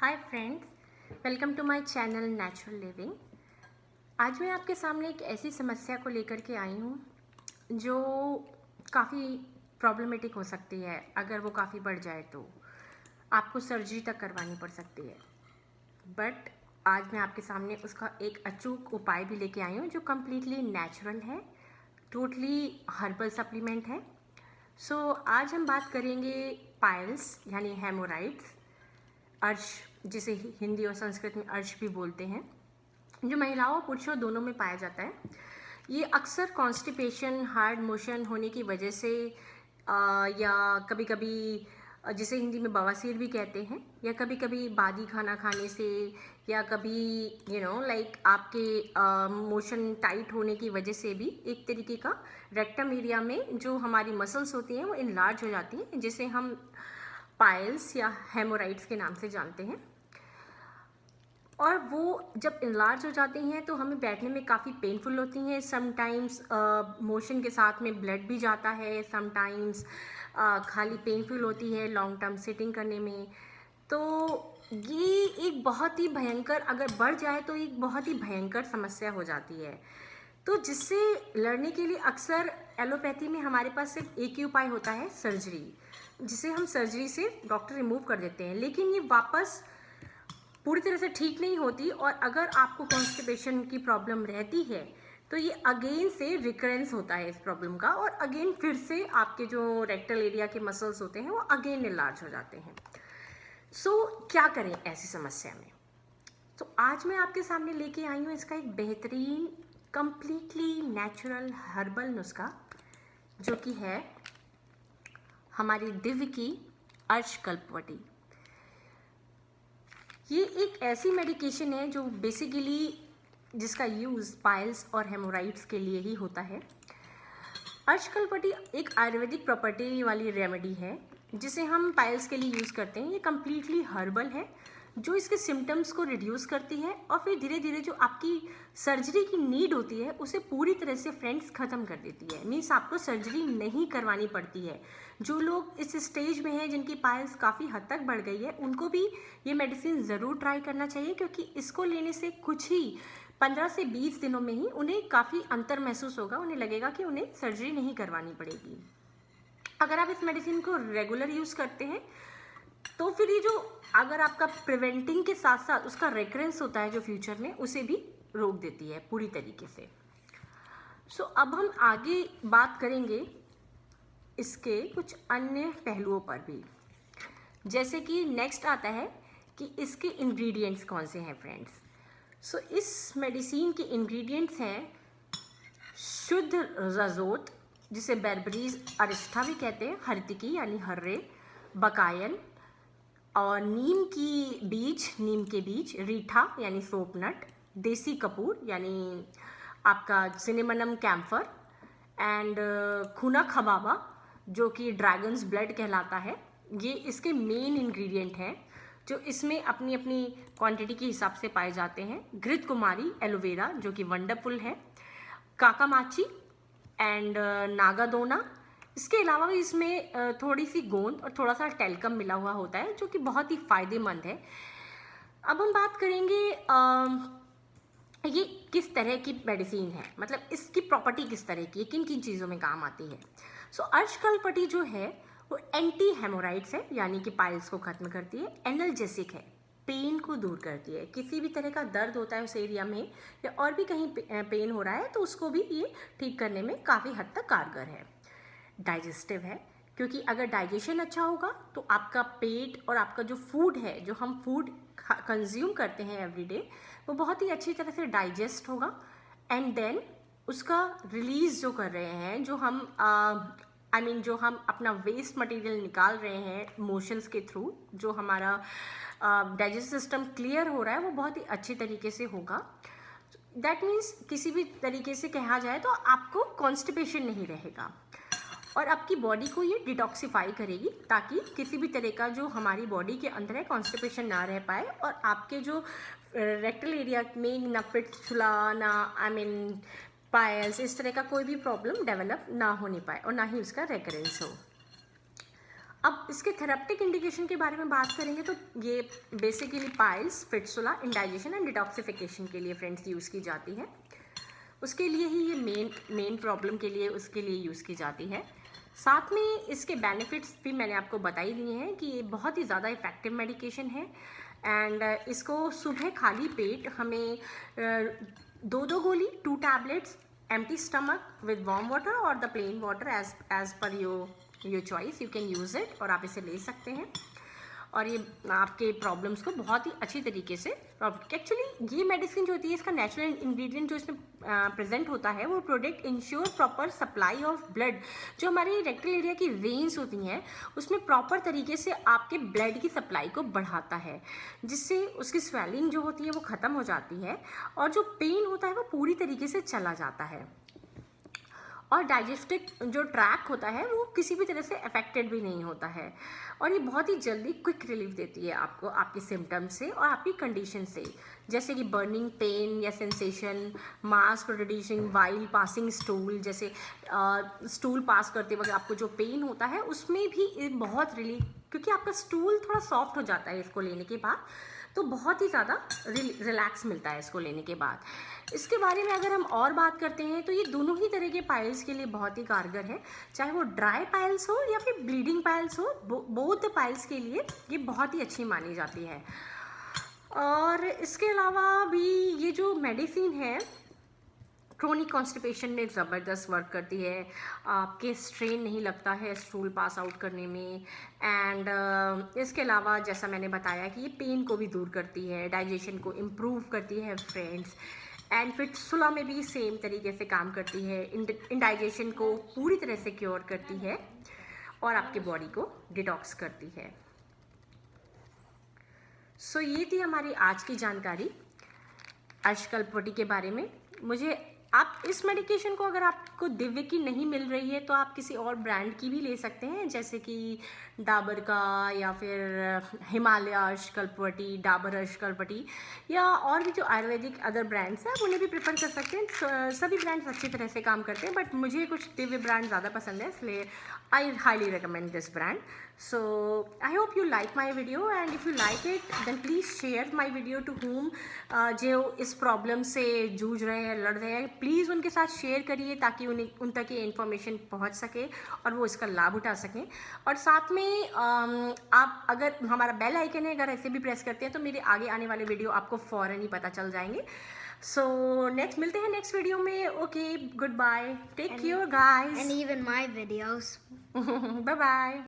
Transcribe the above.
Hi friends, welcome to my channel natural living. आज मैं आपके सामने एक ऐसी समस्या को लेकर के आई हूँ जो काफ़ी प्रॉब्लमेटिक हो सकती है। अगर वो काफ़ी बढ़ जाए तो आपको सर्जरी तक करवानी पड़ सकती है। बट आज मैं आपके सामने उसका एक अचूक उपाय भी लेके आई हूँ जो कम्प्लीटली नेचुरल है, टोटली हर्बल सप्लीमेंट है। सो आज हम बात करेंगे पाइल्स यानी हेमोराइड्स, अर्श जिसे हिंदी और संस्कृत में अर्श भी बोलते हैं, जो महिलाओं और पुरुषों दोनों में पाया जाता है। ये अक्सर कॉन्स्टिपेशन, हार्ड मोशन होने की वजह से या कभी कभी जिसे हिंदी में बवासीर भी कहते हैं, या कभी कभी बादी खाना खाने से, या कभी लाइक आपके मोशन टाइट होने की वजह से भी एक तरीके का रेक्टम एरिया में जो हमारी मसल्स होती हैं वो इनलार्ज हो जाती हैं, जिसे हम पाइल्स या हेमोराइड्स के नाम से जानते हैं। और वो जब इनलार्ज हो जाती हैं तो हमें बैठने में काफ़ी पेनफुल होती हैं। समटाइम्स मोशन के साथ में ब्लड भी जाता है, समटाइम्स खाली पेनफुल होती है लॉन्ग टर्म सिटिंग करने में। तो ये एक बहुत ही भयंकर, अगर बढ़ जाए तो एक बहुत ही भयंकर समस्या हो जाती है। तो जिससे लड़ने के लिए अक्सर एलोपैथी में हमारे पास सिर्फ एक ही उपाय होता है, सर्जरी, जिसे हम सर्जरी से डॉक्टर रिमूव कर देते हैं। लेकिन ये वापस पूरी तरह से ठीक नहीं होती, और अगर आपको कॉन्स्टिपेशन की प्रॉब्लम रहती है तो ये अगेन से रिकरेंस होता है इस प्रॉब्लम का, और अगेन फिर से आपके जो रेक्टल एरिया के मसल्स होते हैं वो अगेन इनलार्ज हो जाते हैं। सो क्या करें ऐसी समस्या में? तो आज मैं आपके सामने लेके आई हूँ इसका एक बेहतरीन कंप्लीटली नेचुरल हर्बल नुस्खा, जो कि है हमारी दिव्य की अर्श कल्पवटी। ये एक ऐसी मेडिकेशन है जो बेसिकली जिसका यूज़ पाइल्स और हेमोराइड्स के लिए ही होता है। अर्श कल्पवटी एक आयुर्वेदिक प्रॉपर्टी वाली रेमेडी है जिसे हम पाइल्स के लिए यूज़ करते हैं। ये कम्प्लीटली हर्बल है जो इसके सिम्टम्स को रिड्यूस करती है, और फिर धीरे धीरे जो आपकी सर्जरी की नीड होती है उसे पूरी तरह से फ्रेंड्स ख़त्म कर देती है। मीन्स आपको सर्जरी नहीं करवानी पड़ती है। जो लोग इस स्टेज में हैं जिनकी पाइल्स काफ़ी हद तक बढ़ गई है, उनको भी ये मेडिसिन ज़रूर ट्राई करना चाहिए, क्योंकि इसको लेने से कुछ ही 15 से 20 दिनों में ही उन्हें काफ़ी अंतर महसूस होगा। उन्हें लगेगा कि उन्हें सर्जरी नहीं करवानी पड़ेगी। अगर आप इस मेडिसिन को रेगुलर यूज़ करते हैं तो फिर ये जो अगर आपका प्रिवेंटिंग के साथ साथ उसका रेकरेंस होता है जो फ्यूचर में, उसे भी रोक देती है पूरी तरीके से। सो अब हम आगे बात करेंगे इसके कुछ अन्य पहलुओं पर भी, जैसे कि नेक्स्ट आता है कि इसके इंग्रेडिएंट्स कौन से हैं फ्रेंड्स। सो इस मेडिसिन के इंग्रेडिएंट्स हैं शुद्ध रजोत, जिसे बेरबरीज अरिस्टा भी कहते हैं, हरतिकी यानी हर्रे, बकायन, और नीम के बीज, रीठा यानी सोपनट, देसी कपूर यानी आपका सिनेमनम कैम्फर, एंड खूना खबाबा जो कि ड्रैगन्स ब्लड कहलाता है। ये इसके मेन इंग्रेडिएंट हैं जो इसमें अपनी अपनी क्वांटिटी के हिसाब से पाए जाते हैं। घृत कुमारी एलोवेरा जो कि वंडरफुल है, काकामाची एंड नागादोना। इसके अलावा भी इसमें थोड़ी सी गोंद और थोड़ा सा टेल्कम मिला हुआ होता है जो कि बहुत ही फ़ायदेमंद है। अब हम बात करेंगे ये किस तरह की मेडिसिन है, मतलब इसकी प्रॉपर्टी किस तरह की है, किन किन चीज़ों में काम आती है। सो अर्श कल्पवटी जो है वो एंटी हेमोराइड्स है, यानी कि पाइल्स को ख़त्म करती है। एनाल्जेसिक है, पेन को दूर करती है। किसी भी तरह का दर्द होता है उस एरिया में, या और भी कहीं पेन हो रहा है तो उसको भी ये ठीक करने में काफ़ी हद तक कारगर है। डाइजेस्टिव है, क्योंकि अगर डाइजेशन अच्छा होगा तो आपका पेट और आपका जो फूड है, जो हम फूड कंज्यूम करते हैं एवरीडे, वो बहुत ही अच्छी तरह से डाइजेस्ट होगा। एंड देन उसका रिलीज़ जो कर रहे हैं, जो हम जो हम अपना वेस्ट मटेरियल निकाल रहे हैं मोशंस के थ्रू, जो हमारा डाइजेस्टिव सिस्टम क्लियर हो रहा है, वो बहुत ही अच्छे तरीके से होगा। दैट मीन्स किसी भी तरीके से कहा जाए तो आपको कॉन्स्टिपेशन नहीं रहेगा, और आपकी बॉडी को ये डिटॉक्सिफाई करेगी, ताकि किसी भी तरह का जो हमारी बॉडी के अंदर है कॉन्स्टिपेशन ना रह पाए, और आपके जो रेक्टल एरिया में ना फिटसुला, ना पायल्स, इस तरह का कोई भी प्रॉब्लम डेवलप ना होने पाए, और ना ही उसका रेकरेंस हो। अब इसके थेरेप्टिक इंडिकेशन के बारे में बात करेंगे तो ये basically piles, fistula, indigestion and detoxification के लिए फ्रेंड्स यूज़ की जाती है। उसके लिए ही ये मेन प्रॉब्लम के लिए उसके लिए यूज़ की जाती है। साथ में इसके बेनिफिट्स भी मैंने आपको बता ही दिए हैं कि ये बहुत ही ज़्यादा इफ़ेक्टिव मेडिकेशन है। एंड इसको सुबह खाली पेट हमें 2 गोली 2 tablets empty stomach with warm water और the plain water as per your choice you can use it, और आप इसे ले सकते हैं और ये आपके प्रॉब्लम्स को बहुत ही अच्छी तरीके से एक्चुअली ये मेडिसिन जो होती है इसका नेचुरल इंग्रेडिएंट जो इसमें प्रेजेंट होता है वो product ensure proper supply of blood. जो हमारी रेक्टल एरिया की वेन्स होती हैं उसमें प्रॉपर तरीके से आपके ब्लड की सप्लाई को बढ़ाता है, जिससे उसकी स्वेलिंग जो होती है वो ख़त्म हो जाती है और जो पेन होता है वो पूरी तरीके से चला जाता है। और डाइजेस्टिव जो ट्रैक होता है वो किसी भी तरह से अफेक्टेड भी नहीं होता है और ये बहुत ही जल्दी क्विक रिलीफ देती है आपको आपके सिम्टम्स से और आपकी कंडीशन से, जैसे कि बर्निंग पेन या सेंसेशन, मास प्रोड्यूसिंग वाइल पासिंग स्टूल, जैसे स्टूल पास करते वक्त आपको जो पेन होता है उसमें भी बहुत रिलीफ, क्योंकि आपका स्टूल थोड़ा सॉफ्ट हो जाता है इसको लेने के बाद, तो बहुत ही ज़्यादा रिलैक्स मिलता है इसको लेने के बाद। इसके बारे में अगर हम और बात करते हैं तो ये दोनों ही तरह के पाइल्स के लिए बहुत ही कारगर है, चाहे वो ड्राई पाइल्स हो या फिर ब्लीडिंग पाइल्स हो, बोथ पाइल्स के लिए ये बहुत ही अच्छी मानी जाती है। और इसके अलावा भी ये जो मेडिसिन है क्रोनिक कॉन्स्टिपेशन में ज़बरदस्त वर्क करती है, आपके स्ट्रेन नहीं लगता है स्टूल पास आउट करने में। एंड इसके अलावा जैसा मैंने बताया कि ये पेन को भी दूर करती है, डाइजेशन को इम्प्रूव करती है फ्रेंड्स। एंड फिट्सुला में भी सेम तरीके से काम करती है, इंडाइजेशन को पूरी तरह से क्योर करती है और आपके बॉडी को डिटॉक्स करती है। सो ये थी हमारी आज की जानकारी अर्शकल्पवटी के बारे में। मुझे आप इस मेडिकेशन को अगर आपको दिव्य की नहीं मिल रही है तो आप किसी और ब्रांड की भी ले सकते हैं, जैसे कि डाबर का या फिर हिमालय अर्शकल्पवटी, डाबर अर्शकल्पवटी या और भी जो आयुर्वेदिक अदर ब्रांड्स हैं आप उन्हें भी प्रेफर कर सकते हैं। सभी ब्रांड्स अच्छी तरह से काम करते हैं, बट मुझे कुछ दिव्य ब्रांड ज़्यादा पसंद है, इसलिए I highly recommend this brand. So I hope you like my video and if you like it then please share my video to whom जो इस प्रॉब्लम से जूझ रहे हैं, लड़ रहे हैं, प्लीज़ उनके साथ शेयर करिए ताकि उन तक ये इन्फॉर्मेशन पहुंच सके और वो इसका लाभ उठा सकें। और साथ में आप अगर हमारा बेल आइकन है अगर ऐसे भी प्रेस करते हैं तो मेरे आगे आने वाले वीडियो आपको फ़ौरन ही पता चल जाएंगे। सो नेक्स्ट मिलते हैं नेक्स्ट वीडियो में। Okay, good bye, take care guys and even my videos. Bye bye.